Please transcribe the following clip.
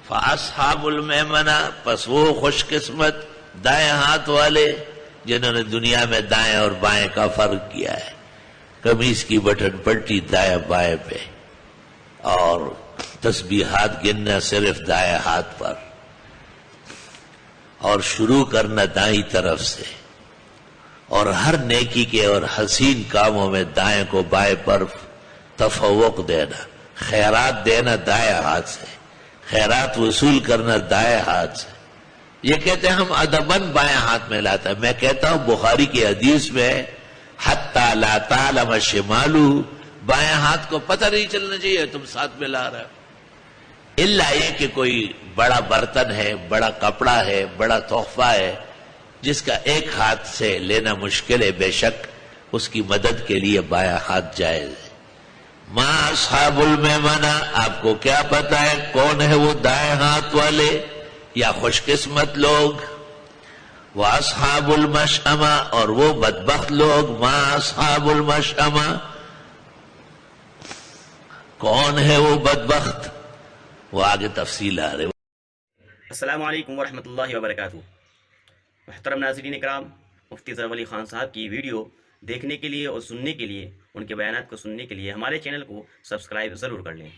فاصحاب المیمنہ، پس وہ خوش قسمت دائیں ہاتھ والے جنہوں نے دنیا میں دائیں اور بائیں کا فرق کیا ہے، قمیص کی بٹن پلٹی دائیں بائیں پہ، اور تسبیحات گننا صرف دائیں ہاتھ پر، اور شروع کرنا دائیں طرف سے، اور ہر نیکی کے اور حسین کاموں میں دائیں کو بائیں پر تفوق دینا، خیرات دینا دائیں ہاتھ سے، خیرات وصول کرنا دائیں ہاتھ سے۔ یہ کہتے ہیں ہم ادباً بائیں ہاتھ میں لاتا ہے، میں کہتا ہوں بخاری کی حدیث میں حتی لا تعلم شمالہ، بائیں ہاتھ کو پتہ نہیں چلنا چاہیے تم ساتھ میں لا رہے ہو، الا یہ کہ کوئی بڑا برتن ہے، بڑا کپڑا ہے، بڑا تحفہ ہے جس کا ایک ہاتھ سے لینا مشکل ہے، بے شک اس کی مدد کے لیے بائیں ہاتھ جائز ہے۔ ما اصحاب المیمنہ، آپ کو کیا پتا ہے کون ہے وہ دائیں ہاتھ والے یا خوش قسمت لوگ؟ واصحاب المشأمہ، اور وہ بدبخت لوگ، ما اصحاب المشأمہ، کون ہے وہ بدبخت؟ وہ آگے تفصیل آ رہے۔ السلام علیکم ورحمۃ اللہ وبرکاتہ۔ محترم ناظرین اکرام، مفتی ظفر علی خان صاحب کی ویڈیو دیکھنے کے لیے اور سننے کے لیے، ان کے بیانات کو سننے کے لیے ہمارے چینل کو سبسکرائب ضرور کر لیں۔